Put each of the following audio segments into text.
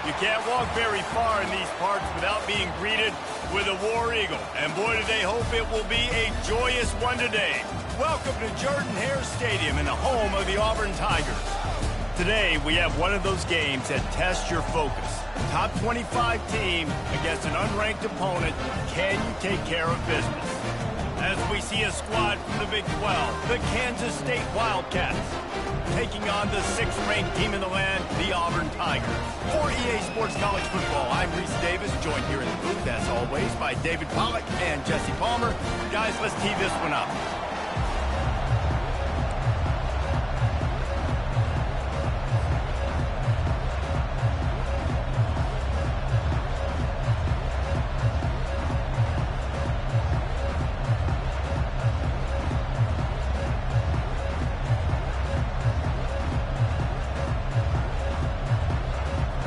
You can't walk very far in these parts without being greeted with a War Eagle. And boy, do they hope it will be a joyous one today. Welcome to Jordan-Hare Stadium and the home of the Auburn Tigers. Today, we have one of those games that tests your focus. Top 25 team against an unranked opponent. Can you take care of business? As we see a squad from the Big 12, the Kansas State Wildcats, taking on the 6th-ranked team in the land, the Auburn Tigers. For EA Sports College Football, I'm Reese Davis, joined here in the booth, as always, by David Pollack and Jesse Palmer. Guys, let's tee this one up.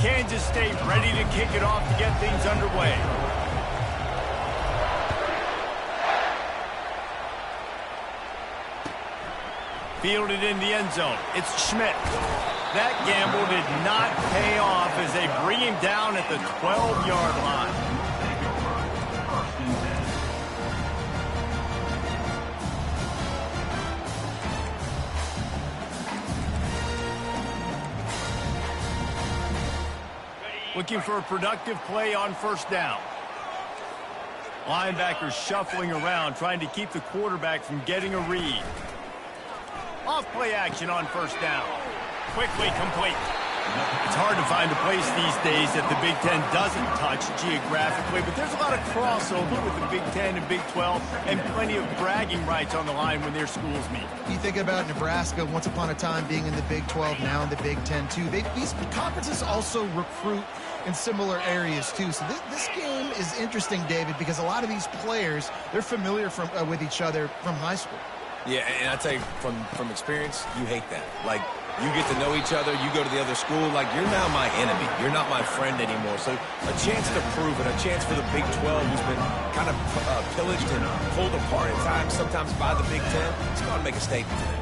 Kansas State ready to kick it off to get things underway. Fielded in the end zone. It's Schmidt. That gamble did not pay off as they bring him down at the 12-yard line. Looking for a productive play on first down. Linebackers shuffling around, trying to keep the quarterback from getting a read. Off-play action on first down. Quickly complete. It's hard to find a place these days that the Big Ten doesn't touch geographically, but there's a lot of crossover with the Big Ten and Big 12 and plenty of bragging rights on the line when their schools meet. You think about Nebraska once upon a time being in the Big 12, now in the Big 10 too. These conferences also recruit in similar areas too. So this game is interesting, David, because a lot of these players, they're familiar with each other from high school. Yeah, and I tell you, from experience, you hate that. Like, you get to know each other, you go to the other school, like, you're now my enemy. You're not my friend anymore. So a chance to prove it, a chance for the Big 12, who's been kind of pillaged and pulled apart at times, sometimes by the Big 10. Let's go and make a statement today.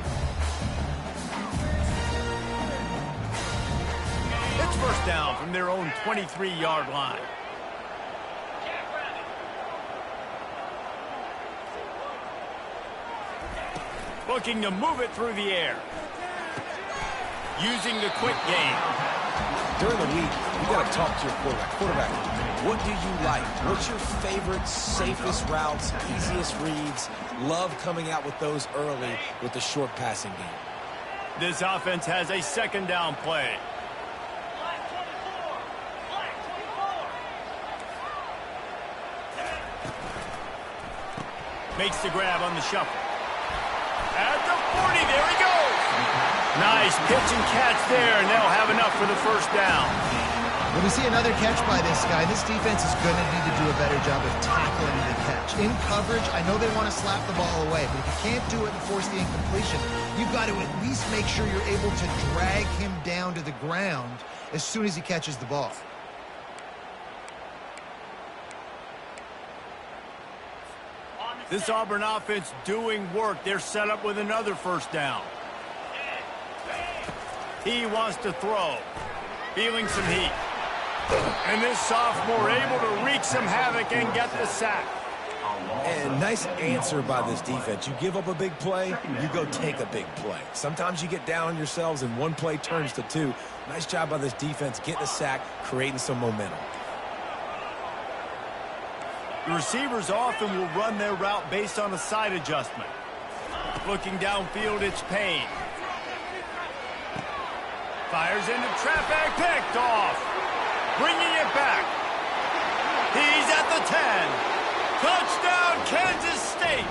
It's first down from their own 23-yard line. Looking to move it through the air. Using the quick game. During the week, you got to talk to your quarterback. What do you like? What's your favorite, safest routes, easiest reads? Love coming out with those early with the short passing game. This offense has a second down play. Makes the grab on the shuffle. At the 40, there he goes. Nice pitch and catch there, and they'll have enough for the first down. When we see another catch by this guy, this defense is going to need to do a better job of tackling the catch. In coverage, I know they want to slap the ball away, but if you can't do it and force the incompletion, you've got to at least make sure you're able to drag him down to the ground as soon as he catches the ball. This Auburn offense doing work. They're set up with another first down. He wants to throw. Feeling some heat. And this sophomore able to wreak some havoc and get the sack. And nice answer by this defense. You give up a big play, you go take a big play. Sometimes you get down on yourselves and one play turns to two. Nice job by this defense getting a sack, creating some momentum. The receivers often will run their route based on a side adjustment. Looking downfield, it's Payne. Fires into traffic, picked off. Bringing it back. He's at the 10. Touchdown, Kansas State.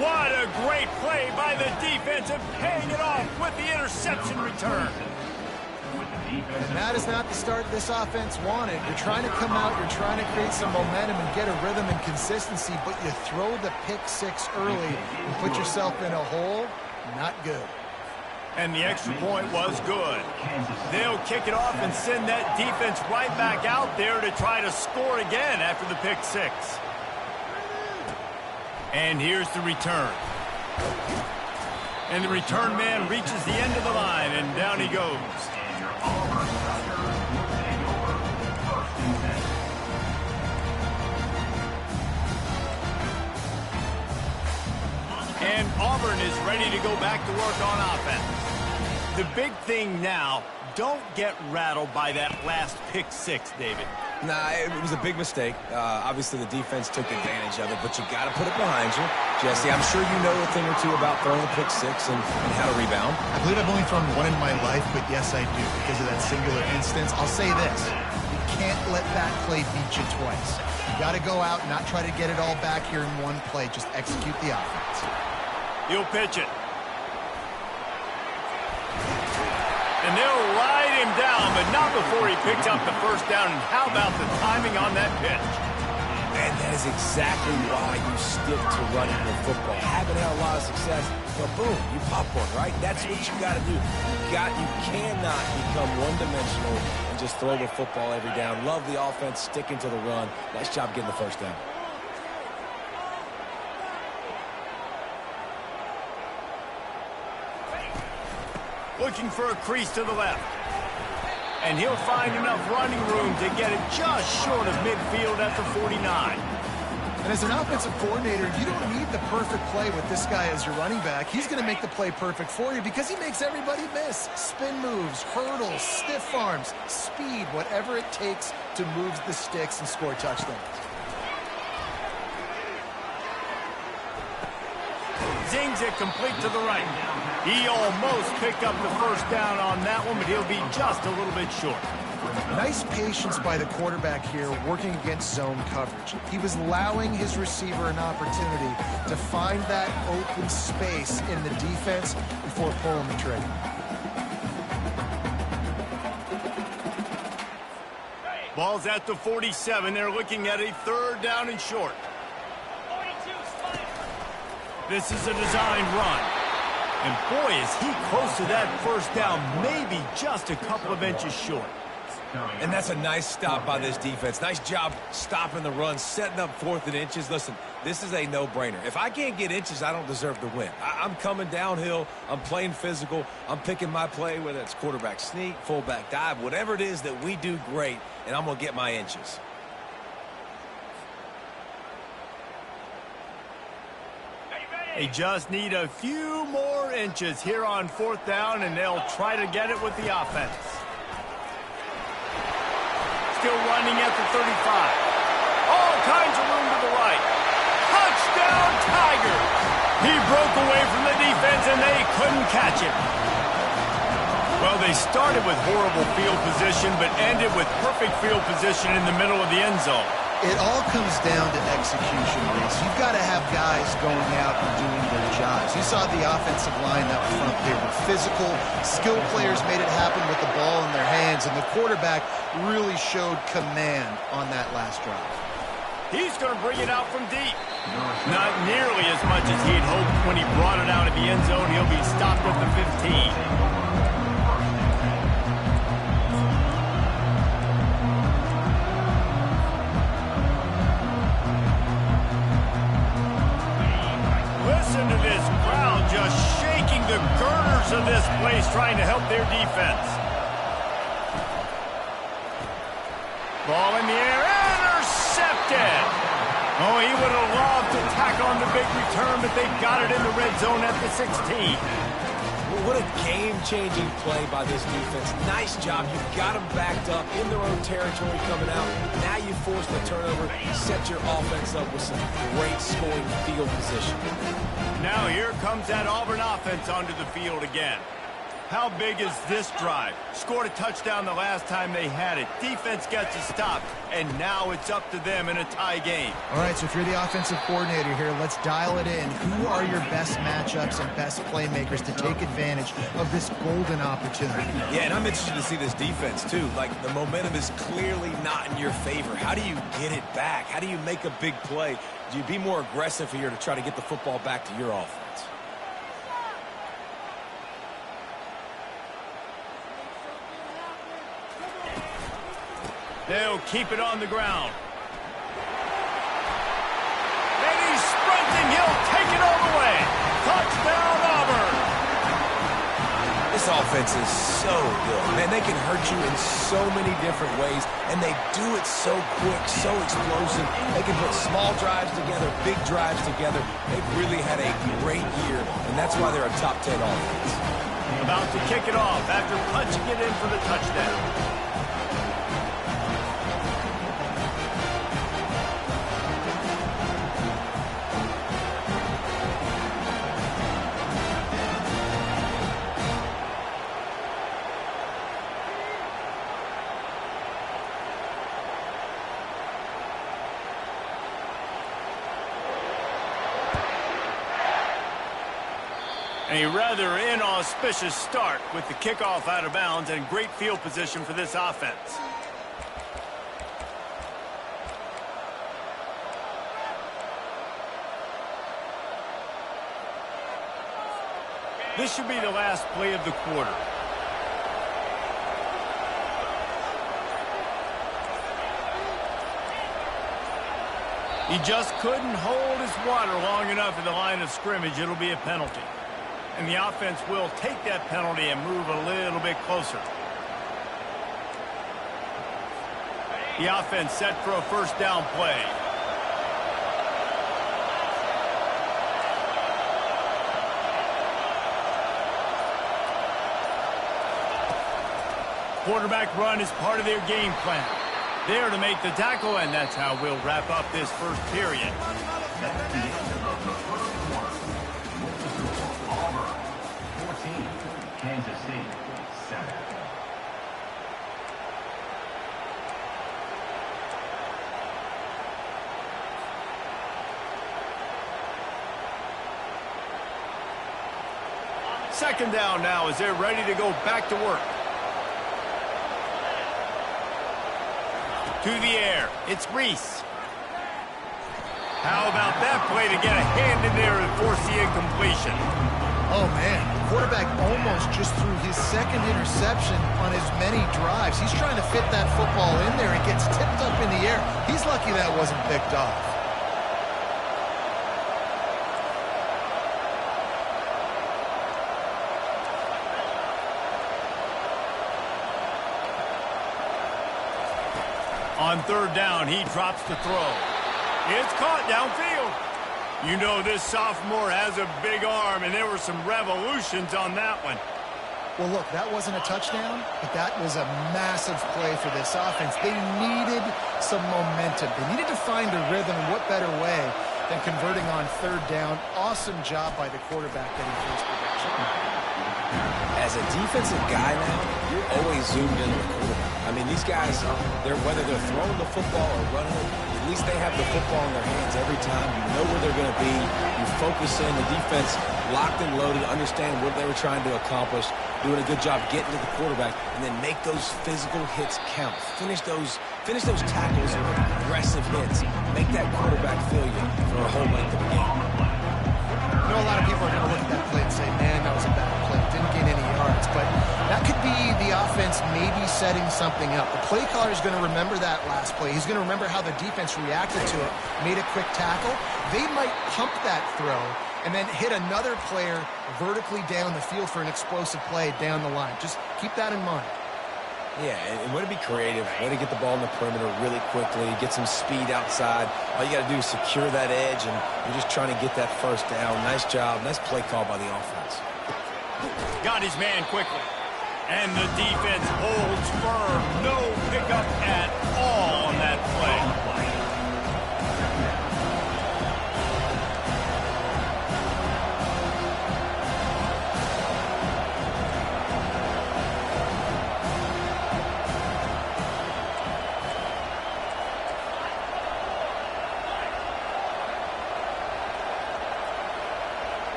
What a great play by the defense and paying it off with the interception return. And that is not the start this offense wanted. You're trying to come out, you're trying to create some momentum and get a rhythm and consistency, but you throw the pick six early and put yourself in a hole. Not good. And the extra point was good. They'll kick it off and send that defense right back out there to try to score again after the pick six. And here's the return. And the return man reaches the end of the line, and down he goes. ready to go back to work on offense. The big thing now, don't get rattled by that last pick six, David. Nah, it was a big mistake. Obviously, the defense took advantage of it, but you got to put it behind you. Jesse, I'm sure you know a thing or two about throwing a pick six and how to rebound. I believe I've only thrown one in my life, but yes, I do. Because of that singular instance, I'll say this. You can't let that play beat you twice. You got to go out and not try to get it all back here in one play. Just execute the offense. He'll pitch it. And they'll ride him down, but not before he picks up the first down. And how about the timing on that pitch? And that is exactly why you stick to running the football. Haven't had a lot of success, but boom, you pop one, right? That's what you got to do. You cannot become one-dimensional and just throw the football every down. Love the offense, sticking to the run. Nice job getting the first down. Looking for a crease to the left. And he'll find enough running room to get it just short of midfield at the 49. And as an offensive coordinator, you don't need the perfect play with this guy as your running back. He's going to make the play perfect for you because he makes everybody miss. Spin moves, hurdles, stiff arms, speed, whatever it takes to move the sticks and score touchdowns. Zings it complete to the right. He almost picked up the first down on that one, but he'll be just a little bit short. Nice patience by the quarterback here working against zone coverage. He was allowing his receiver an opportunity to find that open space in the defense before pulling the trigger. Ball's at the 47. They're looking at a third down and short. This is a designed run. And boy, is he close to that first down, maybe just a couple of inches short. And that's a nice stop by this defense. Nice job stopping the run, setting up 4th and inches. Listen, this is a no-brainer. If I can't get inches, I don't deserve to win. I'm coming downhill. I'm playing physical. I'm picking my play, whether it's quarterback sneak, fullback dive, whatever it is that we do great, and I'm going to get my inches. They just need a few more inches here on 4th down, and they'll try to get it with the offense. Still running at the 35. All kinds of room to the right. Touchdown, Tigers! He broke away from the defense, and they couldn't catch him. Well, they started with horrible field position, but ended with perfect field position in the middle of the end zone. It all comes down to execution, Reese. You've got to have guys going out and doing their jobs. You saw the offensive line up front there with physical, skilled players made it happen with the ball in their hands, and the quarterback really showed command on that last drive. He's going to bring it out from deep. Not nearly as much as he'd hoped when he brought it out of the end zone. He'll be stopped at the 15. Listen to this crowd just shaking the girders of this place, trying to help their defense. Ball in the air, intercepted. Oh, he would have loved to tack on the big return, but they got it in the red zone at the 16. What a game-changing play by this defense. Nice job. You've got them backed up in their own territory coming out. Now you force the turnover, set your offense up with some great scoring field position. Now here comes that Auburn offense onto the field again. How big is this drive? Scored a touchdown the last time they had it. Defense gets a stop, and now it's up to them in a tie game. All right, so if you're the offensive coordinator here, let's dial it in. Who are your best matchups and best playmakers to take advantage of this golden opportunity? Yeah, and I'm interested to see this defense, too. Like, the momentum is clearly not in your favor. How do you get it back? How do you make a big play? Do you be more aggressive here to try to get the football back to your offense? They'll keep it on the ground. And he's sprinting. He'll take it all the way. Touchdown, Auburn. This This offense is so good. Man, they can hurt you in so many different ways, and they do it so quick, so explosive. They can put small drives together, big drives together. They've really had a great year, and that's why they're a top 10 offense. About to kick it off after punching it in for the touchdown. A rather inauspicious start with the kickoff out of bounds and great field position for this offense. This should be the last play of the quarter. He just couldn't hold his water long enough at the line of scrimmage. It'll be a penalty. And the offense will take that penalty and move a little bit closer. The offense set for a first down play. Quarterback run is part of their game plan. There to make the tackle, and that's how we'll wrap up this first period. Kansas City, 7. Second down now as they're ready to go back to work. To the air, it's Reese. How about that play to get a hand in there and force the incompletion? Oh, man. The quarterback almost just threw his second interception on as many drives. He's trying to fit that football in there. It gets tipped up in the air. He's lucky that wasn't picked off. On third down, he drops the throw. It's caught downfield. You know this sophomore has a big arm, and there were some revolutions on that one. Well, look, that wasn't a touchdown, but that was a massive play for this offense. They needed some momentum. They needed to find a rhythm, and what better way than converting on third down. Awesome job by the quarterback getting first production. As a defensive guy now, you're always zoomed in on the quarterback. I mean, these guys, whether they're throwing the football or running it, at least they have the football in their hands every time. You know where they're going to be. You focus in. The defense locked and loaded, understand what they were trying to accomplish, doing a good job getting to the quarterback, and then make those physical hits count. Finish those tackles with aggressive hits. Make that quarterback feel you for a whole length of the game. I know a lot of people are going to look at that play and say, man, that was a bad play. Didn't gain any yards. But that could be the offense maybe setting something up. The play caller is going to remember that last play. He's going to remember how the defense reacted to it, made a quick tackle. They might pump that throw and then hit another player vertically down the field for an explosive play down the line. Just keep that in mind. Yeah, and way to be creative, way to get the ball in the perimeter really quickly, get some speed outside. All you got to do is secure that edge, and you're just trying to get that first down. Nice job. Nice play call by the offense. Got his man quickly. And the defense holds firm. No pickup at all on that play.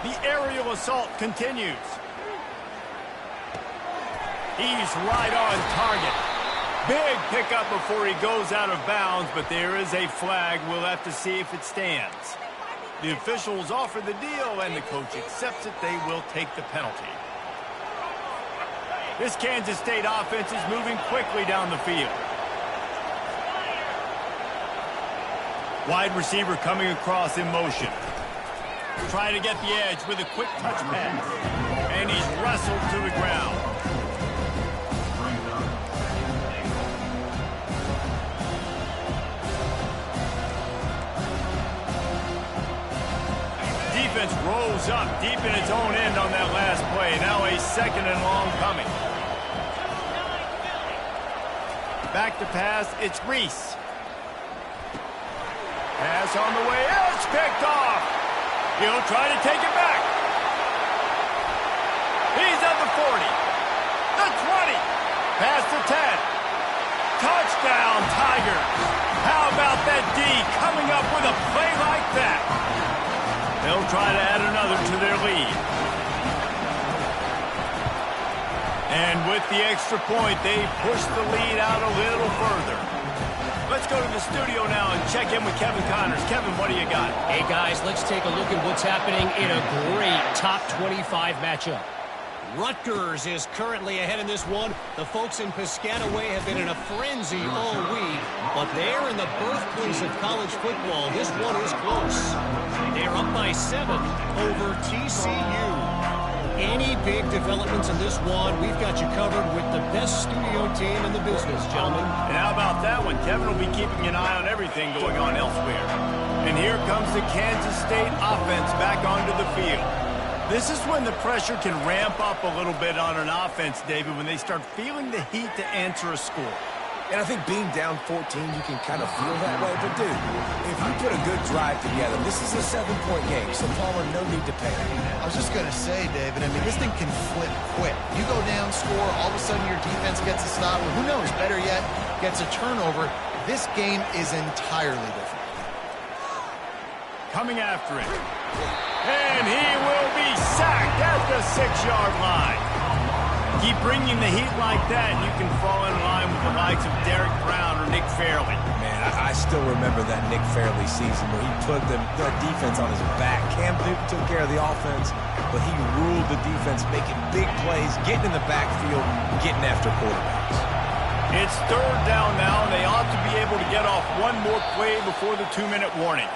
The aerial assault continues. He's right on target. Big pickup before he goes out of bounds, but there is a flag. We'll have to see if it stands. The officials offer the deal, and the coach accepts it. They will take the penalty. This Kansas State offense is moving quickly down the field. Wide receiver coming across in motion. Try to get the edge with a quick touch pass. And he's wrestled to the ground. Defense rolls up deep in its own end on that last play. Now a second and long coming. Back to pass, it's Reese. Pass on the way, it's picked off. He'll try to take it back. He's at the 40, the 20, past the 10. Touchdown, Tigers. How about that D coming up with a play like that? They'll try to add another to their lead. And with the extra point, they push the lead out a little further. Let's go to the studio now and check in with Kevin Connors. Kevin, what do you got? Hey, guys, let's take a look at what's happening in a great top 25 matchup. Rutgers is currently ahead in this one. The folks in Piscataway have been in a frenzy all week, but they're in the birthplace of college football. This one is close. They're up by 7 over TCU. Any big developments in this one, we've got you covered with the best studio team in the business, gentlemen. And how about that one? Kevin will be keeping an eye on everything going on elsewhere. And here comes the Kansas State offense back onto the field. This is when the pressure can ramp up a little bit on an offense, David, when they start feeling the heat to answer a score. And I think being down 14, you can kind of feel that way. But, dude, if you put a good drive together, this is a 7-point game, so Palmer, no need to panic. I was just going to say, David, I mean, this thing can flip quick. You go down, score, all of a sudden your defense gets a stop, or who knows, better yet, gets a turnover. This game is entirely different. Coming after it. And he will be sacked at the 6-yard line. Keep bringing the heat like that, and you can fall in line with the likes of Derek Brown or Nick Fairley. Man, I still remember that Nick Fairley season where he put the defense on his back. Cam Newton took care of the offense, but he ruled the defense, making big plays, getting in the backfield, getting after quarterbacks. It's third down now, and they ought to be able to get off one more play before the 2-minute warning.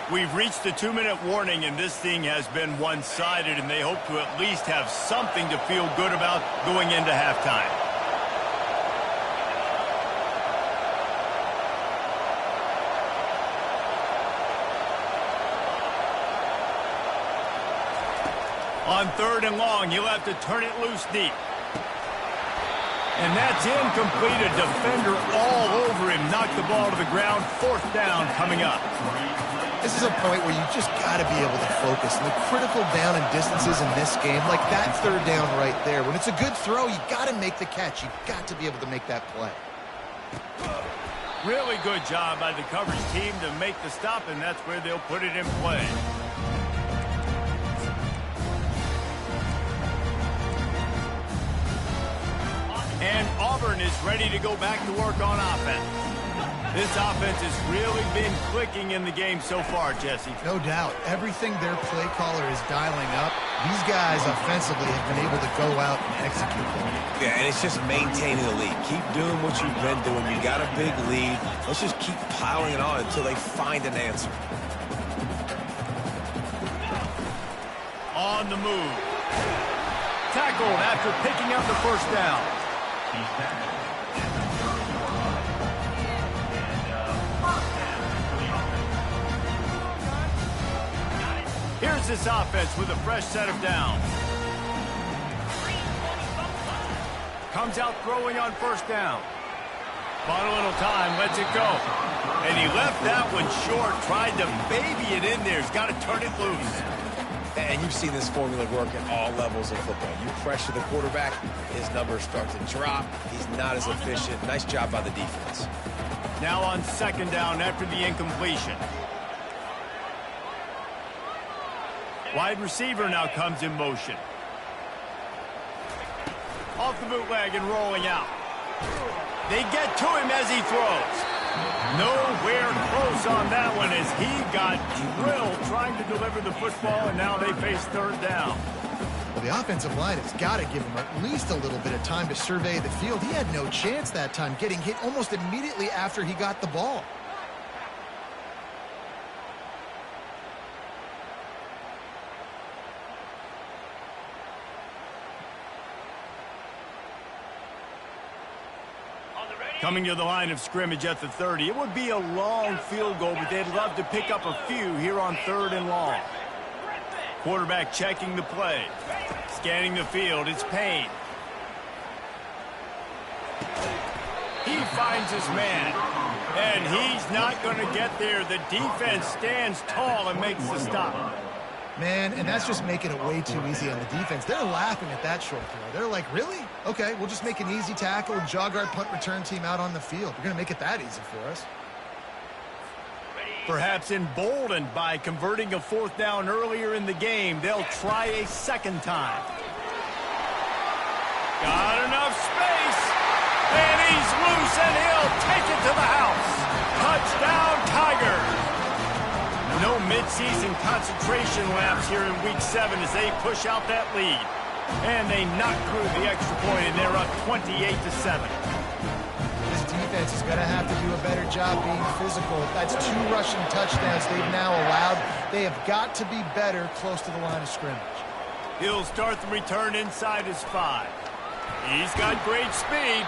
We've reached the 2-minute warning, and this thing has been one-sided, and they hope to at least have something to feel good about going into halftime. On 3rd and long, he'll have to turn it loose deep. And that's incomplete. A defender all over him. Knocked the ball to the ground. 4th down coming up. This is a point where you just got to be able to focus. And the critical down and distances in this game, like that 3rd down right there. When it's a good throw, you got to make the catch. You've got to be able to make that play. Really good job by the coverage team to make the stop, and that's where they'll put it in play. And Auburn is ready to go back to work on offense. This offense has really been clicking in the game so far, Jesse. No doubt. Everything their play caller is dialing up, these guys offensively have been able to go out and execute them. Yeah, and it's just maintaining the lead. Keep doing what you've been doing. You got a big lead. Let's just keep piling it on until they find an answer. On the move. Tackled after picking up the 1st down. Here's this offense with a fresh set of downs. Comes out throwing on 1st down. Bought a little time, lets it go. And he left that one short, tried to baby it in there. He's got to turn it loose. And you've seen this formula work at all levels of football. You pressure the quarterback, his numbers start to drop. He's not as efficient. Nice job by the defense. Now on 2nd down after the incompletion. Wide receiver now comes in motion. Off the bootleg and rolling out. They get to him as he throws. Nowhere close on that one as he got drilled trying to deliver the football, and now they face 3rd down. Well, the offensive line has got to give him at least a little bit of time to survey the field. He had no chance that time, getting hit almost immediately after he got the ball. Coming to the line of scrimmage at the 30. It would be a long field goal, but they'd love to pick up a few here on 3rd and long. Quarterback checking the play. Scanning the field. It's Payne. He finds his man. And he's not going to get there. The defense stands tall and makes the stop. Man, and that's just making it way too easy on the defense. They're laughing at that short throw. They're like, really? Okay, we'll just make an easy tackle and jog our punt return team out on the field. We're going to make it that easy for us. Perhaps emboldened by converting a 4th down earlier in the game, they'll try a second time. Got enough space, and he's loose, and he'll take it to the house. Touchdown, Tigers. No midseason concentration laps here in Week 7 as they push out that lead. And they knock through the extra point, and they're up 28-7. This defense is going to have to do a better job being physical. That's 2 rushing touchdowns they've now allowed. They have got to be better close to the line of scrimmage. He'll start the return inside his 5. He's got great speed.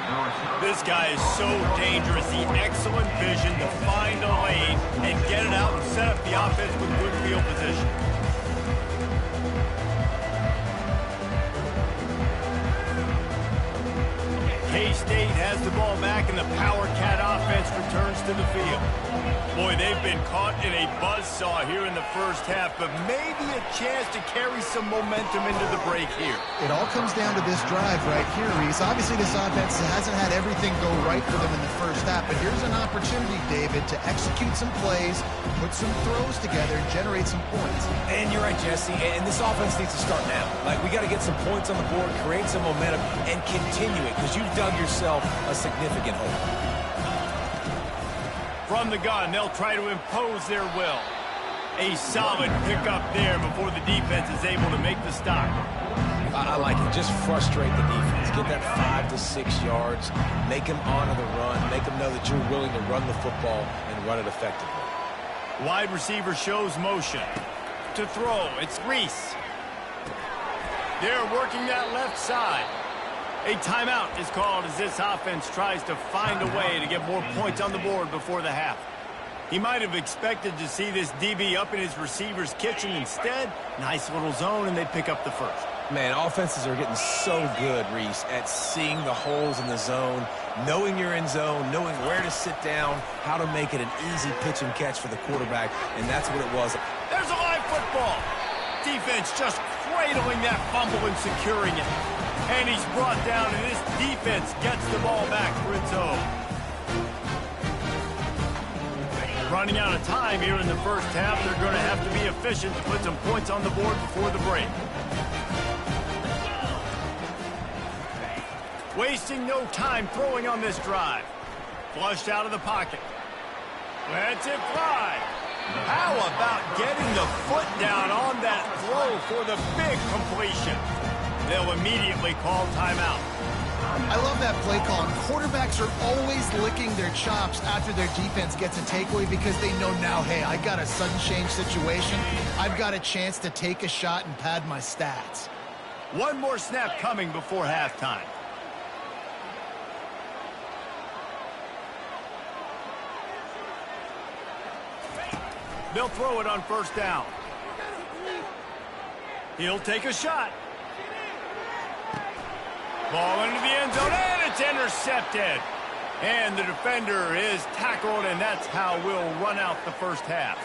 This guy is so dangerous. The excellent vision to find a lane and get it out and set up the offense with good field position. K-State has the ball back, and the Power Cat offense returns to the field. Boy, they've been caught in a buzzsaw here in the first half, but maybe a chance to carry some momentum into the break here. It all comes down to this drive right here, Reese. Obviously, this offense hasn't had everything go right for them in the first half, but here's an opportunity, David, to execute some plays, put some throws together, and generate some points. And you're right, Jesse, and this offense needs to start now. Like, we got to get some points on the board, create some momentum, and continue it, because you've dug yourself a significant hole. From the gun, they'll try to impose their will. A solid pickup there before the defense is able to make the stop. I like it. Just frustrate the defense. Get that 5 to 6 yards. Make them honor the run. Make them know that you're willing to run the football and run it effectively. Wide receiver shows motion. To throw, it's Reese. They're working that left side. A timeout is called as this offense tries to find a way to get more points on the board before the half. He might have expected to see this DB up in his receiver's kitchen. Instead, nice little zone, and they pick up the first. Man, offenses are getting so good, Reese, at seeing the holes in the zone, knowing you're in zone, knowing where to sit down, how to make it an easy pitch and catch for the quarterback, and that's what it was. There's a live football. Defense just cradling that fumble and securing it. And he's brought down, and this defense gets the ball back for its own. Running out of time here in the first half. They're going to have to be efficient to put some points on the board before the break. Wasting no time throwing on this drive. Flushed out of the pocket. Lets it fly. How about getting the foot down on that throw for the big completion? They'll immediately call timeout. I love that play call. Quarterbacks are always licking their chops after their defense gets a takeaway because they know now, hey, I got a sudden change situation. I've got a chance to take a shot and pad my stats. One more snap coming before halftime. They'll throw it on first down. He'll take a shot. Ball into the end zone, and it's intercepted. And the defender is tackled, and that's how we'll run out the first half.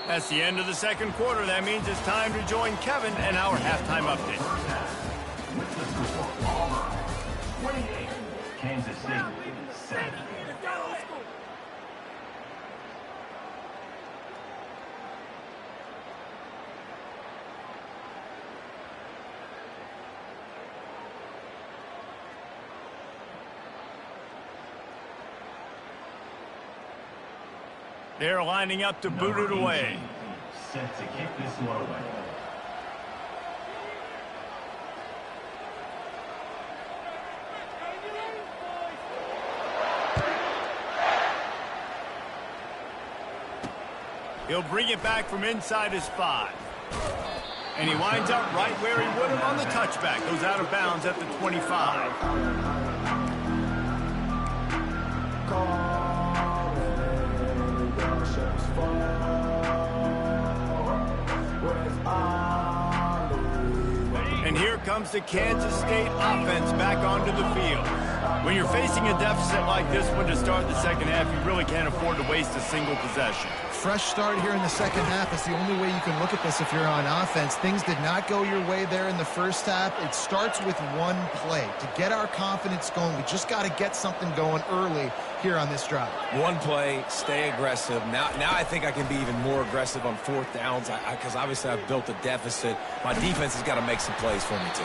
That's the end of the second quarter. That means it's time to join Kevin and our halftime update. With the score, Auburn 28, Kansas State 7. They're lining up to boot it away. Set to kick this one away. He'll bring it back from inside his 5. And he winds up right where he would have on the touchback. Goes out of bounds at the 25. And here comes the Kansas State offense back onto the field. When you're facing a deficit like this one to start the second half, you really can't afford to waste a single possession. Fresh start here in the second half is the only way you can look at this if you're on offense. Things did not go your way there in the first half. It starts with one play. To get our confidence going, we just got to get something going early here on this drive. One play, stay aggressive. Now I think I can be even more aggressive on fourth downs because obviously I've built a deficit. My defense has got to make some plays for me too.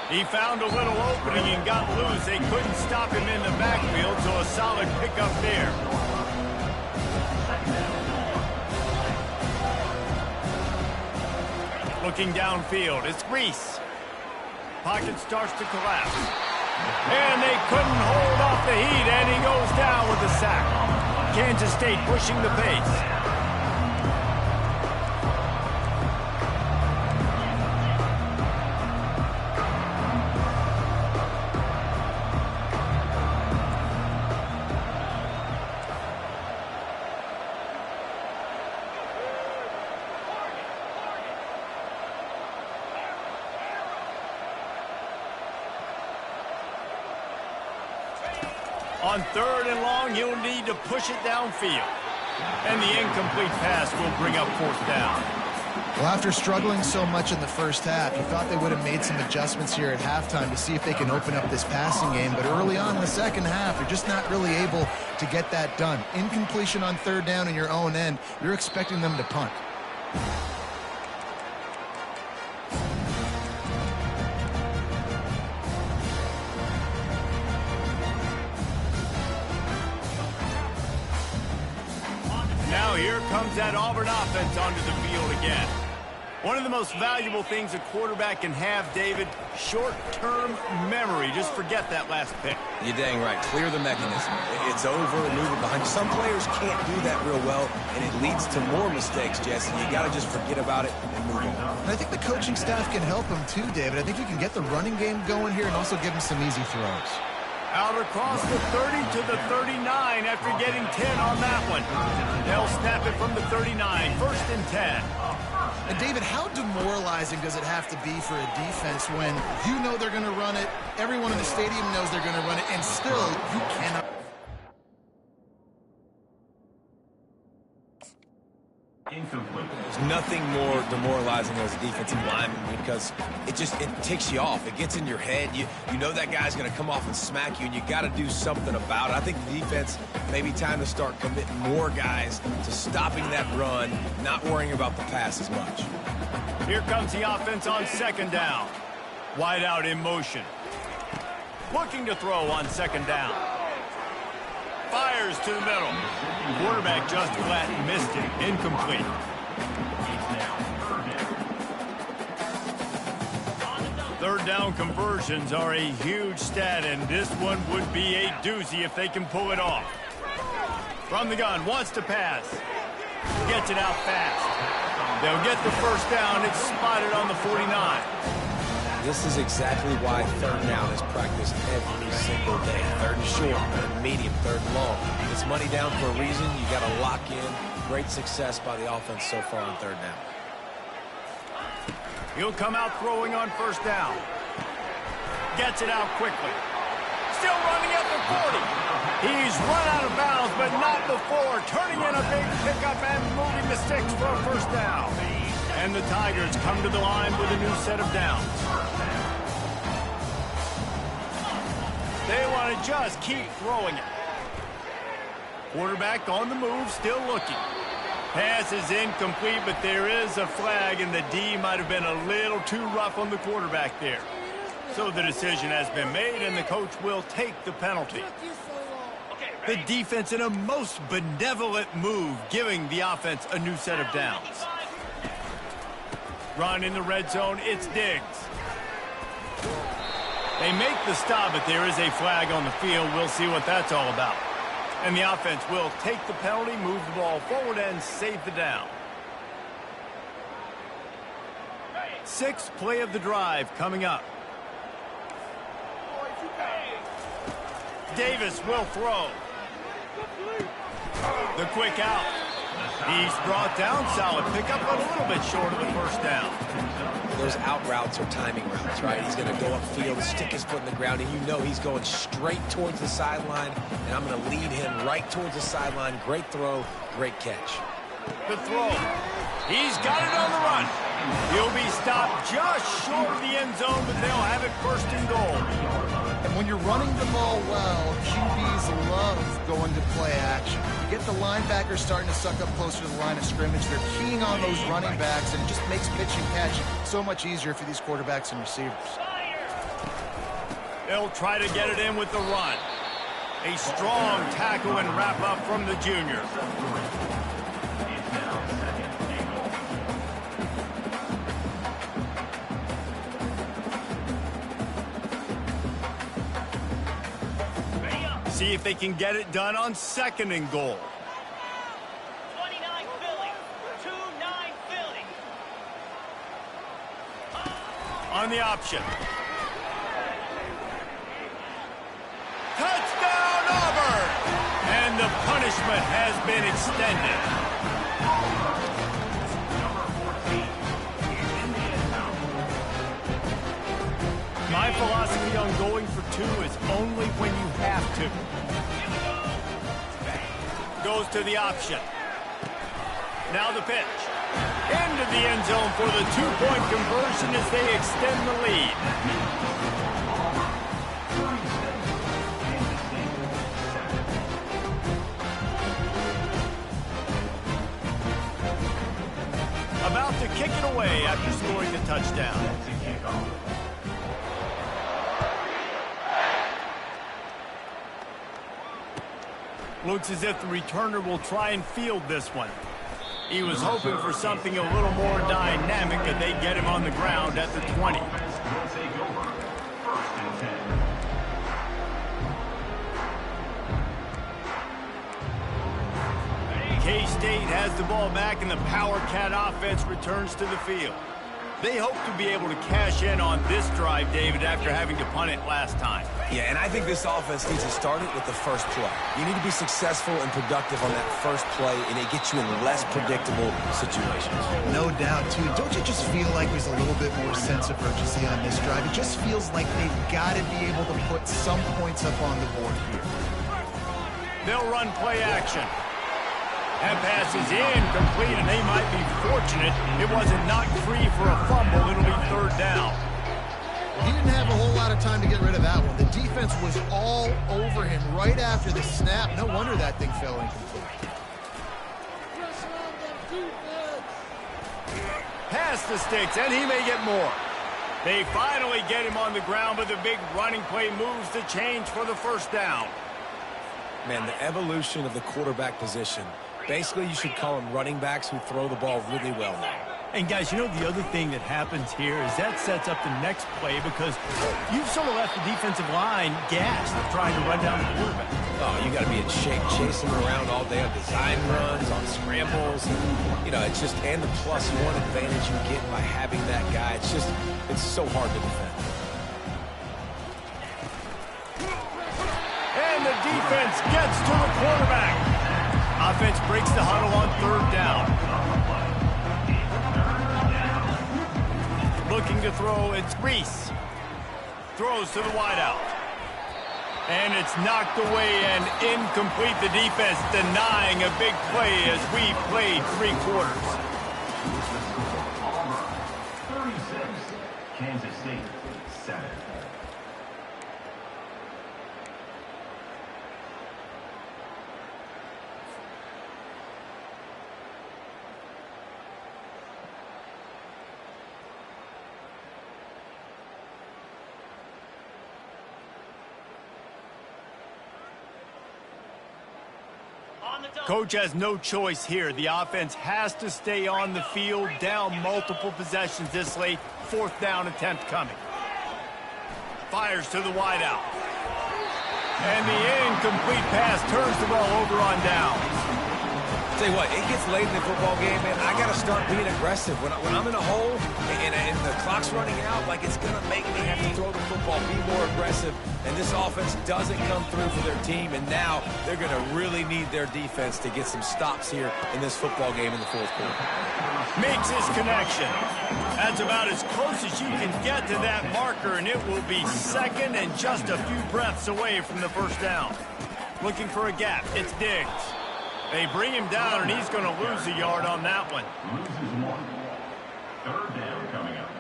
He found a little opening and got loose. They couldn't stop him in the backfield, so a solid pickup there. Looking downfield, it's Reese. Pocket starts to collapse. And they couldn't hold off the heat, and he goes down with a sack. Kansas State pushing the pace. On third and long, he'll need to push it downfield. And the incomplete pass will bring up fourth down. Well, after struggling so much in the first half, you thought they would have made some adjustments here at halftime to see if they can open up this passing game. But early on in the second half, they're just not really able to get that done. Incompletion on third down in your own end, you're expecting them to punt. Now here comes that Auburn offense onto the field again. One of the most valuable things a quarterback can have, David, short-term memory. Just forget that last pick. You're dang right. Clear the mechanism. It's over and move it behind you. Some players can't do that real well, and it leads to more mistakes, Jesse. You got to just forget about it and move on. And I think the coaching staff can help him too, David. I think you can get the running game going here and also give him some easy throws. Out across the 30 to the 39 after getting 10 on that one. They'll snap it from the 39, first and 10. And David, how demoralizing does it have to be for a defense when you know they're going to run it, everyone in the stadium knows they're going to run it, and still you cannot... Incomplete. There's nothing more demoralizing as a defensive lineman because it ticks you off. It gets in your head. You know that guy's going to come off and smack you, and you got to do something about it. I think the defense may be time to start committing more guys to stopping that run, not worrying about the pass as much. Here comes the offense on second down. Wide out in motion. Looking to throw on second down. Fires to the middle. Quarterback just flat missed it. Incomplete. Third down conversions are a huge stat, and this one would be a doozy if they can pull it off. From the gun, wants to pass. Gets it out fast. They'll get the first down. It's spotted on the 49. This is exactly why third down is practiced every single day. Third and short, third and medium, third and long. It's money down for a reason. You got to lock in. Great success by the offense so far on third down. He'll come out throwing on first down. Gets it out quickly. Still running at the 40. He's run out of bounds, but not before. Turning in a big pickup and moving the sticks for a first down. And the Tigers come to the line with a new set of downs. They want to just keep throwing it. Quarterback on the move, still looking. Pass is incomplete, but there is a flag, and the D might have been a little too rough on the quarterback there. So the decision has been made, and the coach will take the penalty. The defense in a most benevolent move, giving the offense a new set of downs. Run in the red zone, it's Diggs. They make the stop, but there is a flag on the field. We'll see what that's all about. And the offense will take the penalty, move the ball forward, and save the down. Sixth play of the drive coming up. Davis will throw. The quick out. He's brought down, solid pickup, but a little bit short of the first down. Those out routes are timing routes, right? He's going to go upfield, stick his foot in the ground, and you know he's going straight towards the sideline, and I'm going to lead him right towards the sideline. Great throw, great catch. The throw. He's got it on the run. He'll be stopped just short of the end zone, but they'll have it first and goal. And when you're running the ball well, QBs love going to play action. You get the linebackers starting to suck up closer to the line of scrimmage. They're keying on those running backs, and it just makes pitch and catch so much easier for these quarterbacks and receivers. They'll try to get it in with the run. A strong tackle and wrap up from the junior. See if they can get it done on second and goal. 29 Philly. 2-9 Philly. On the option. Touchdown Auburn! And the punishment has been extended. My philosophy on going for two is only when you have to. Goes to the option. Now the pitch. Into the end zone for the two-point conversion as they extend the lead. About to kick it away after scoring the touchdown. Looks as if the returner will try and field this one. He was hoping for something a little more dynamic, and they get him on the ground at the 20. K-State has the ball back, and the Power Cat offense returns to the field. They hope to be able to cash in on this drive, David, after having to punt it last time. Yeah, and I think this offense needs to start it with the first play. You need to be successful and productive on that first play, and it gets you in less predictable situations. No doubt, too. Don't you just feel like there's a little bit more sense of urgency on this drive? It just feels like they've got to be able to put some points up on the board here. They'll run play action. That pass is incomplete, and they might be fortunate it wasn't knocked free for a fumble. It'll be third down. He didn't have a whole lot of time to get rid of that one. The defense was all over him right after the snap. No wonder that thing fell incomplete. Pass the sticks, and he may get more. They finally get him on the ground, but the big running play moves the change for the first down. Man, the evolution of the quarterback position. Basically, you should call them running backs who throw the ball really well now. And, guys, you know the other thing that happens here is that sets up the next play because you've sort of left the defensive line gassed trying to run down the quarterback. Oh, you got to be in shape, chasing him around all day on design runs, on scrambles. You know, it's just, and the +1 advantage you get by having that guy. It's just, it's so hard to defend. And the defense gets to the quarterback. Offense breaks the huddle on third down. Looking to throw, it's Reese. Throws to the wideout. And it's knocked away and incomplete. The defense denying a big play as we played 3 quarters. 36, Kansas State, 7. Coach has no choice here. The offense has to stay on the field, down multiple possessions this late. 4th down attempt coming. Fires to the wideout. And the incomplete pass turns the ball over on downs. Tell you what, it gets late in the football game, man. I got to start being aggressive. When I'm in a hole and the clock's running out, like, it's going to make me have to throw the football, be more aggressive. And this offense doesn't come through for their team, and now they're going to really need their defense to get some stops here in this football game in the fourth quarter. Makes his connection. That's about as close as you can get to that marker, and it will be second and just a few breaths away from the first down. Looking for a gap. It's Diggs. They bring him down, and he's going to lose a yard on that one. Loses 1. Third down coming up.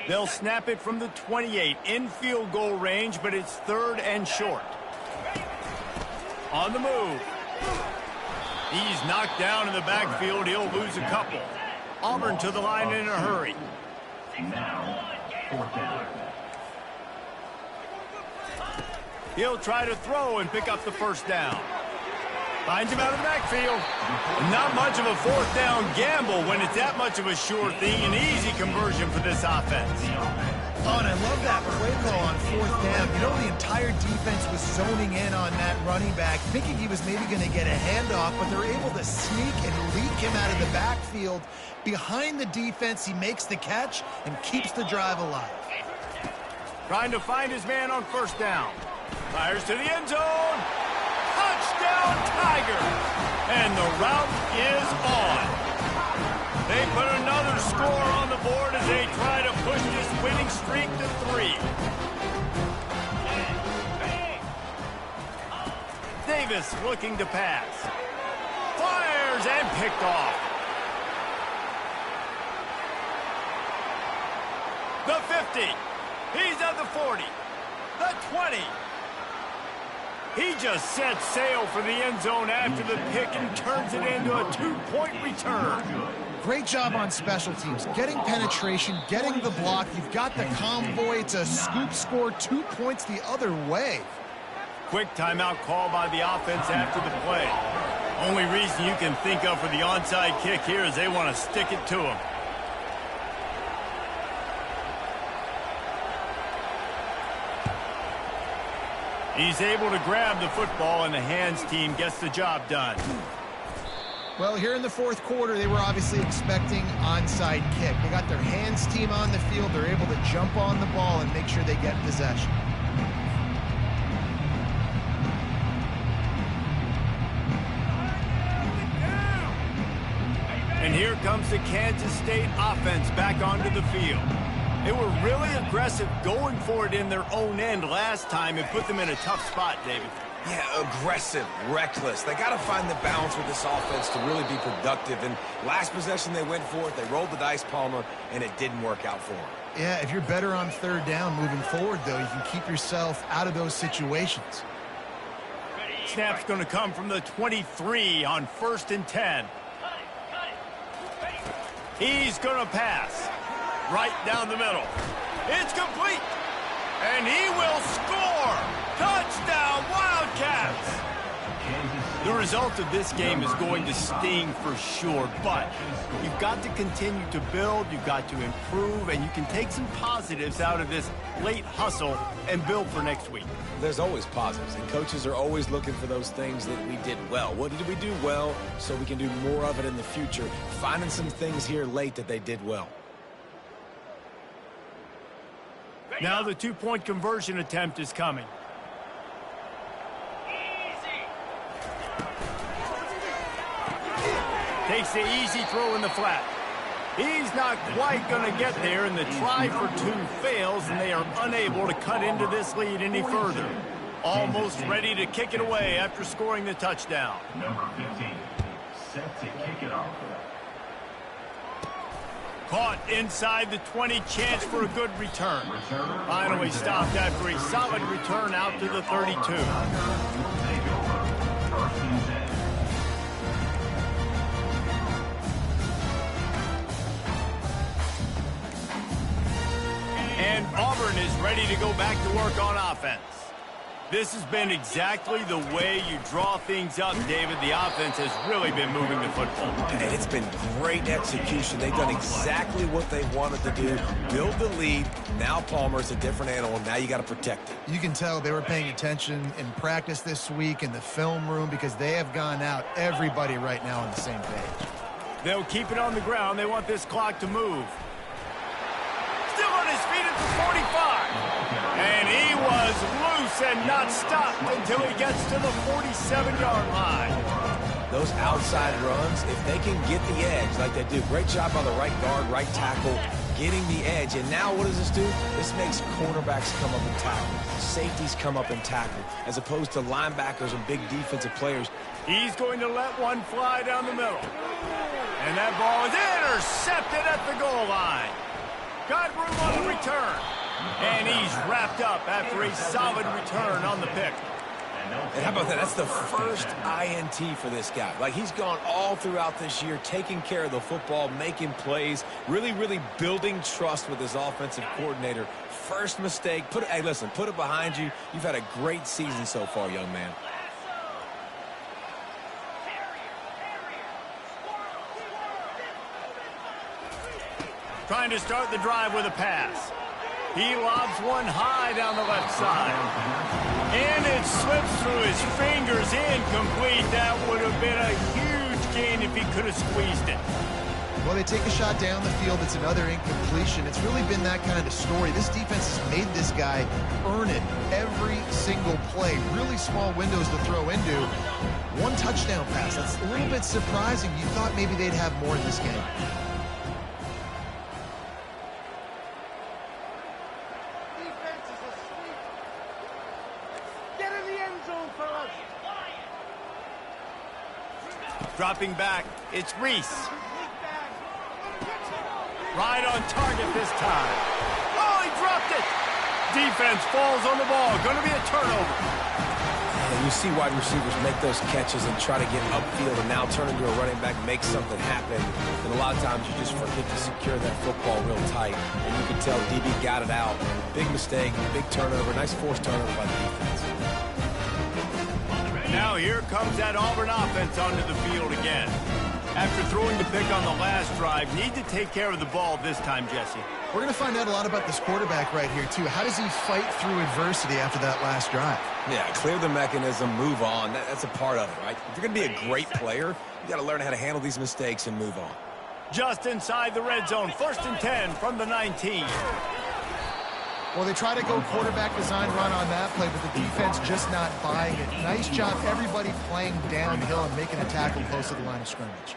They'll snap it from the 28 in field goal range, but it's third and short. On the move. He's knocked down in the backfield. He'll lose a couple. Auburn to the line in a hurry. Now, fourth down. He'll try to throw and pick up the first down. Finds him out of the backfield. Not much of a fourth down gamble when it's that much of a sure thing. An easy conversion for this offense. Oh, and I love that play call on fourth down. You know, the entire defense was zoning in on that running back, thinking he was maybe going to get a handoff, but they're able to sneak and leak him out of the backfield. Behind the defense, he makes the catch and keeps the drive alive. Trying to find his man on first down. Fires to the end zone. Touchdown, Tiger. And the route is on. They put another score on the board as they try to push this winning streak to 3. Davis looking to pass. Fires and picked off. The 50. He's at the 40. The 20. He just sets sail for the end zone after the pick and turns it into a 2-point return. Great job on special teams. Getting penetration, getting the block. You've got the convoy. It's a scoop score, 2 points the other way. Quick timeout call by the offense after the play. Only reason you can think of for the onside kick here is they want to stick it to him. He's able to grab the football, and the hands team gets the job done. Well, here in the fourth quarter, they were obviously expecting onside kick. They got their hands team on the field. They're able to jump on the ball and make sure they get possession. And here comes the Kansas State offense back onto the field. They were really aggressive going for it in their own end last time and put them in a tough spot, David. Yeah, aggressive, reckless. They got to find the balance with this offense to really be productive. And last possession they went for it. They rolled the dice, Palmer, and it didn't work out for them. Yeah, if you're better on third down moving forward, though, you can keep yourself out of those situations. Snap's going to come from the 23 on 1st and 10. He's going to pass. Right down the middle. It's complete. And he will score. Touchdown, Wildcats. The result of this game is going to sting for sure, but you've got to continue to build, you've got to improve, and you can take some positives out of this late hustle and build for next week. There's always positives, and coaches are always looking for those things that we did well. What did we do well so we can do more of it in the future? Finding some things here late that they did well. Now the 2-point conversion attempt is coming. Takes the easy throw in the flat. He's not quite going to get there, and the try for 2 fails, and they are unable to cut into this lead any further. Almost ready to kick it away after scoring the touchdown. Number 15, set to kick it off. Caught inside the 20, chance for a good return. Finally stopped after a solid return out to the 32. And Auburn is ready to go back to work on offense. This has been exactly the way you draw things up, David. The offense has really been moving the football. And it's been great execution. They've done exactly what they wanted to do. Build the lead. Now Palmer's a different animal. Now you got to protect it. You can tell they were paying attention in practice this week in the film room because they have gone out, everybody right now on the same page. They'll keep it on the ground. They want this clock to move. Still on his feet at the 45. And he was loose and not stopped until he gets to the 47-yard line. Those outside runs, if they can get the edge like they do, great job by the right guard, right tackle, getting the edge. And now what does this do? This makes cornerbacks come up and tackle. Safeties come up and tackle, as opposed to linebackers and big defensive players. He's going to let one fly down the middle. And that ball is intercepted at the goal line. Got room on the return. And he's wrapped up after a solid return on the pick. And how about that? That's the first INT for this guy. Like, he's gone all throughout this year, taking care of the football, making plays, really, really building trust with his offensive coordinator. First mistake. Hey, listen, put it behind you. You've had a great season so far, young man. Trying to start the drive with a pass. He lobs one high down the left side. And it slips through his fingers, incomplete. That would have been a huge gain if he could have squeezed it. Well, they take a shot down the field. It's another incompletion. It's really been that kind of story. This defense has made this guy earn it every single play. Really small windows to throw into. One touchdown pass. That's a little bit surprising. You thought maybe they'd have more in this game. Dropping back, it's Reese. Right on target this time. Oh, he dropped it. Defense falls on the ball. Going to be a turnover. And you see wide receivers make those catches and try to get upfield and now turn into a running back, make something happen. And a lot of times you just forget to secure that football real tight. And you can tell DB got it out. Big mistake, big turnover, nice forced turnover by the defense. Now here comes that Auburn offense onto the field again. After throwing the pick on the last drive, need to take care of the ball this time, Jesse. We're going to find out a lot about this quarterback right here, too. How does he fight through adversity after that last drive? Yeah, clear the mechanism, move on. That's a part of it, right? If you're going to be a great player, you got to learn how to handle these mistakes and move on. Just inside the red zone, 1st and 10 from the 19. Well, they try to go quarterback design run on that play, but the defense just not buying it. Nice job, everybody playing downhill and making a tackle close to the line of scrimmage.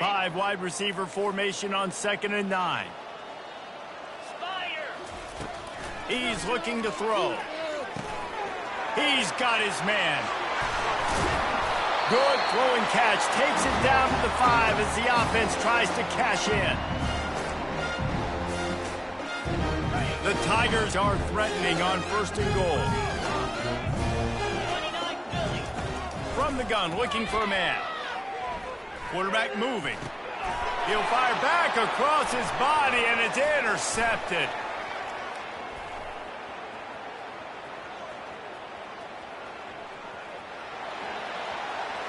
5 wide receiver formation on 2nd and 9. He's looking to throw. He's got his man. Good throwing catch. Takes it down to the 5 as the offense tries to cash in. The Tigers are threatening on 1st and goal. From the gun, looking for a man. Quarterback moving. He'll fire back across his body, and it's intercepted.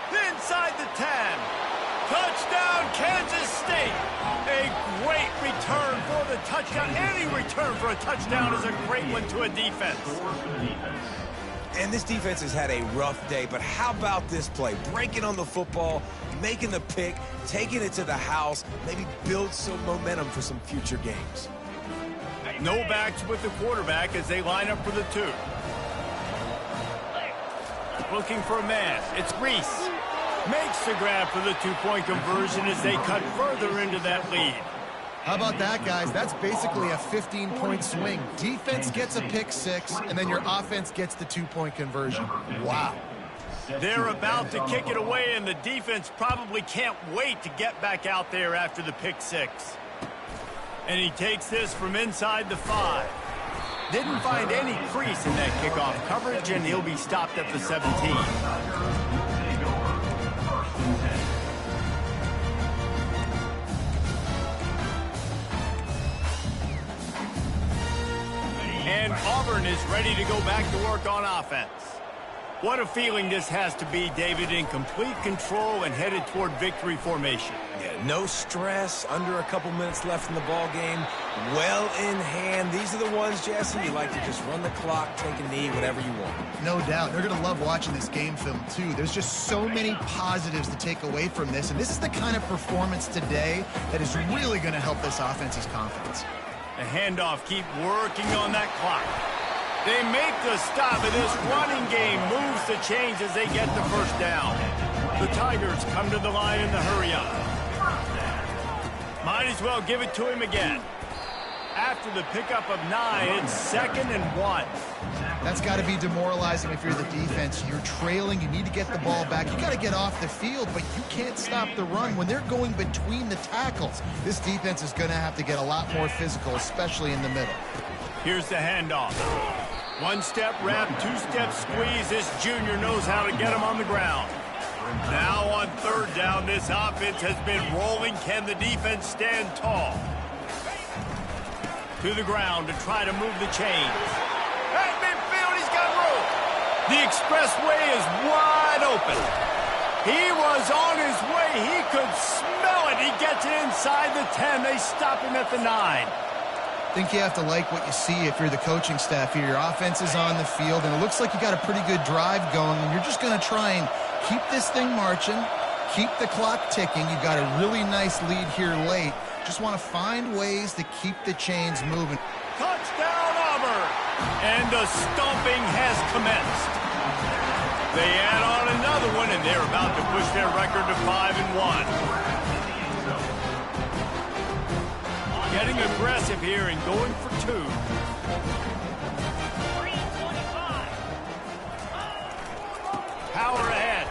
Inside the 10. Touchdown, Kansas State. A great return for the touchdown. Any return for a touchdown is a great one to a defense. And this defense has had a rough day, but how about this play? Breaking on the football, making the pick, taking it to the house, maybe build some momentum for some future games. No backs with the quarterback as they line up for the 2. Looking for a man. It's Reese. Makes the grab for the 2-point conversion as they cut further into that lead. How about that, guys? That's basically a 15-point swing. Defense gets a pick 6, and then your offense gets the 2-point conversion. Wow. They're about to kick it away, and the defense probably can't wait to get back out there after the pick 6. And he takes this from inside the 5. Didn't find any crease in that kickoff coverage, and he'll be stopped at the 17. And Auburn is ready to go back to work on offense. What a feeling this has to be, David, in complete control and headed toward victory formation. Yeah, no stress, under a couple minutes left in the ball game, well in hand. These are the ones, Jesse, you like to just run the clock, take a knee, whatever you want. No doubt. They're going to love watching this game film, too. There's just so many positives to take away from this, and this is the kind of performance today that is really going to help this offense's confidence. The handoff, keep working on that clock. They make the stop, and this running game moves the chains as they get the first down. The Tigers come to the line in the hurry-up. Might as well give it to him again. After the pickup of 9, it's 2nd and 1. That's got to be demoralizing if you're the defense. You're trailing. You need to get the ball back. You got to get off the field, but you can't stop the run when they're going between the tackles. This defense is going to have to get a lot more physical, especially in the middle. Here's the handoff. One-step wrap, two-step squeeze. This junior knows how to get him on the ground. Now on 3rd down, this offense has been rolling. Can the defense stand tall? To the ground to try to move the chains. At midfield, he's got room. The expressway is wide open. He was on his way. He could smell it. He gets it inside the 10. They stop him at the 9. I think you have to like what you see if you're the coaching staff here. Your offense is on the field, and it looks like you got a pretty good drive going, and you're just going to try and keep this thing marching, keep the clock ticking. You've got a really nice lead here late. Just want to find ways to keep the chains moving. Touchdown, Auburn! And the stomping has commenced. They add on another one, and they're about to push their record to 5-1. Getting aggressive here and going for 2. 3:25. Power ahead.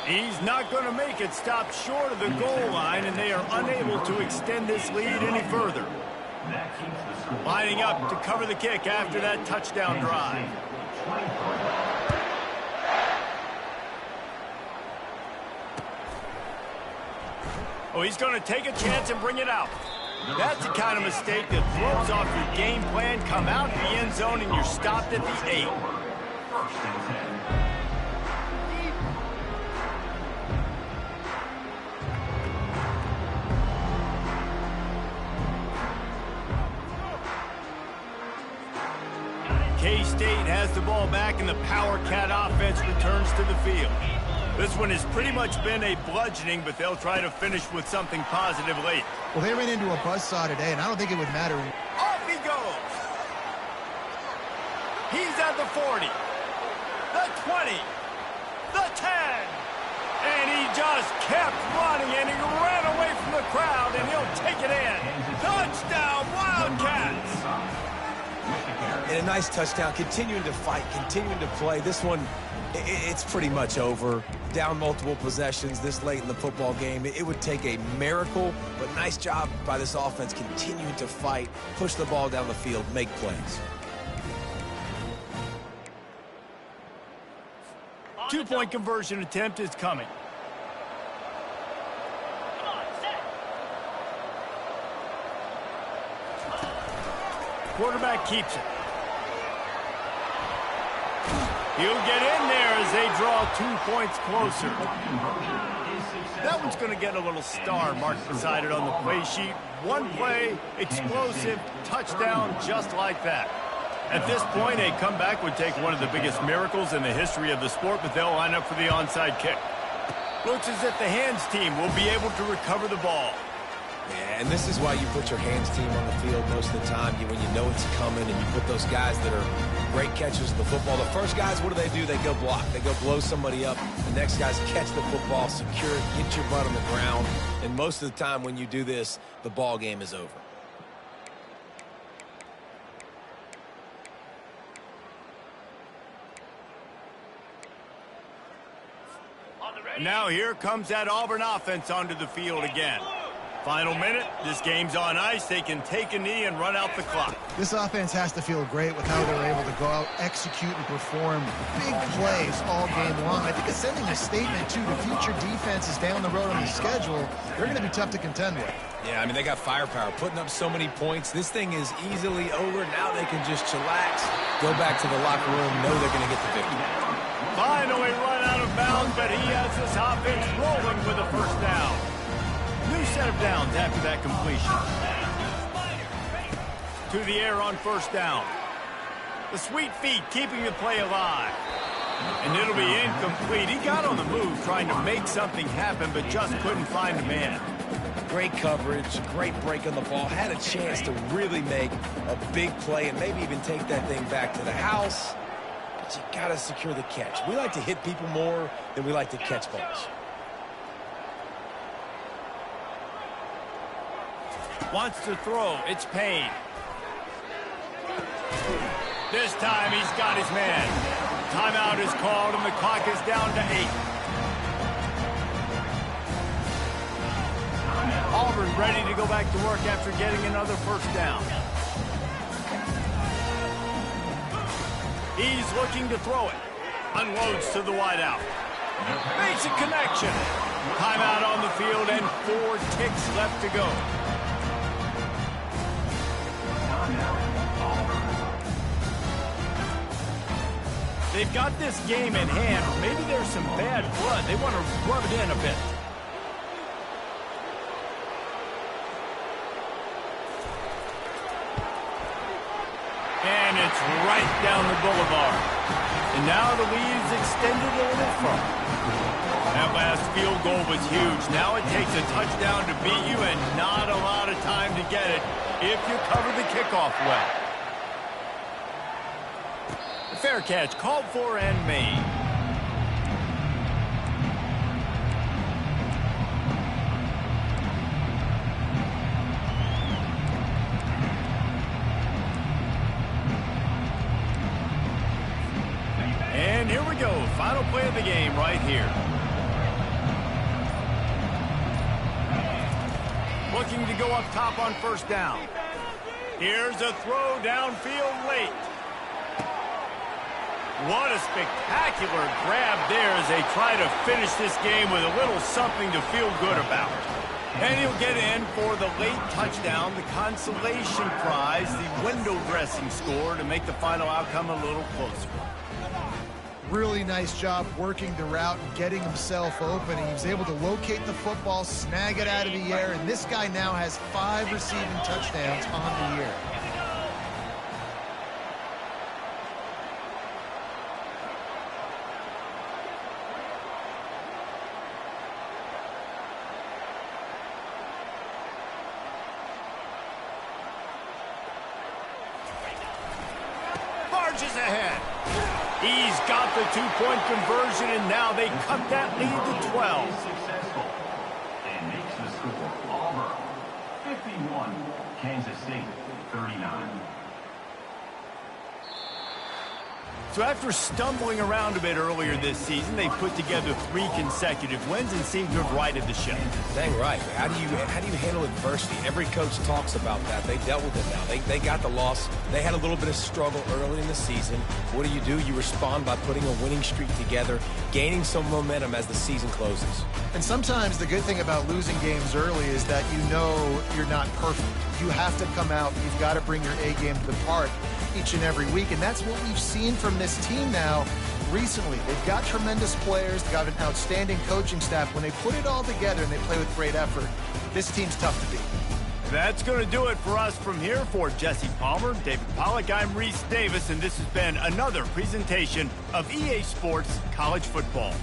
He's not going to make it. Stop short of the goal line, and they are unable to extend this lead any further. Lining up to cover the kick after that touchdown drive. Oh, he's going to take a chance and bring it out. That's the kind of mistake that throws off your game plan. Come out in the end zone, and you're stopped at the 8. K-State has the ball back, and the Power Cat offense returns to the field. This one has pretty much been a bludgeoning, but they'll try to finish with something positive late. Well, they ran into a buzzsaw today, and I don't think it would matter. Off he goes. He's at the 40, the 20, the 10. And he just kept running, and he ran away from the crowd, and he'll take it in. Touchdown, Wildcats! And a nice touchdown, continuing to fight, continuing to play. This one, it's pretty much over. Down multiple possessions this late in the football game. It would take a miracle, but nice job by this offense continuing to fight, push the ball down the field, make plays. 2-point conversion attempt is coming. Come on, set. Quarterback keeps it. He'll get in there as they draw 2 points closer. That one's going to get a little star marked beside it on the play sheet. One play, explosive, touchdown, just like that. At this point, a comeback would take one of the biggest miracles in the history of the sport, but they'll line up for the onside kick. Looks as if the hands team will be able to recover the ball. Yeah, and this is why you put your hands team on the field most of the time. When you know it's coming, and you put those guys that are great catchers of the football. The first guys, what do? They go block. They go blow somebody up. The next guys catch the football, secure it, get your butt on the ground. And most of the time when you do this, the ball game is over. Now here comes that Auburn offense onto the field again. Final minute. This game's on ice. They can take a knee and run out the clock. This offense has to feel great with how they were able to go out, execute, and perform big plays all game long. I think it's sending a statement, too, to future defenses down the road on the schedule. They're going to be tough to contend with. Yeah, I mean, they got firepower, putting up so many points. This thing is easily over. Now they can just chillax, go back to the locker room, know they're going to get the victory. Finally run out of bounds, but he has this offense rolling with a first down. New set of downs after that completion. To the air on first down. The sweet feet keeping the play alive. And it'll be incomplete. He got on the move trying to make something happen, but just couldn't find a man. Great coverage, great break on the ball. Had a chance to really make a big play and maybe even take that thing back to the house. But you got to secure the catch. We like to hit people more than we like to catch balls. Wants to throw. It's Payne. This time he's got his man. Timeout is called and the clock is down to 8. Auburn ready to go back to work after getting another first down. He's looking to throw it. Unloads to the wideout. Makes a connection. Timeout on the field and 4 ticks left to go. They've got this game in hand. Maybe there's some bad blood. They want to rub it in a bit. And it's right down the boulevard. And now the lead's extended a little further. That last field goal was huge. Now it takes a touchdown to beat you and not a lot of time to get it if you cover the kickoff well. Fair catch called for and made. And here we go. Final play of the game right here. Looking to go up top on first down. Here's a throw downfield late. What a spectacular grab there as they try to finish this game with a little something to feel good about. And he'll get in for the late touchdown, the consolation prize, the window dressing score to make the final outcome a little closer. Really nice job working the route and getting himself open. He was able to locate the football, snag it out of the air, and this guy now has 5 receiving touchdowns on the year. Barges ahead. He's got the 2-point conversion, and now they cut that lead to 12. Successful and makes the score Auburn 51, Kansas State 39. So after stumbling around a bit earlier this season, they put together 3 consecutive wins and seem to have righted the ship. Dang right. How do you handle adversity? Every coach talks about that. They dealt with it now. They got the loss. They had a little bit of struggle early in the season. What do? You respond by putting a winning streak together, gaining some momentum as the season closes. And sometimes the good thing about losing games early is that you know you're not perfect. You have to come out. You've got to bring your A game to the park each and every week, and that's what we've seen from this team now recently. They've got tremendous players. They've got an outstanding coaching staff. When they put it all together and they play with great effort, this team's tough to beat. That's going to do it for us from here. For Jesse Palmer, David Pollack, I'm Reese Davis, and this has been another presentation of EA Sports College Football.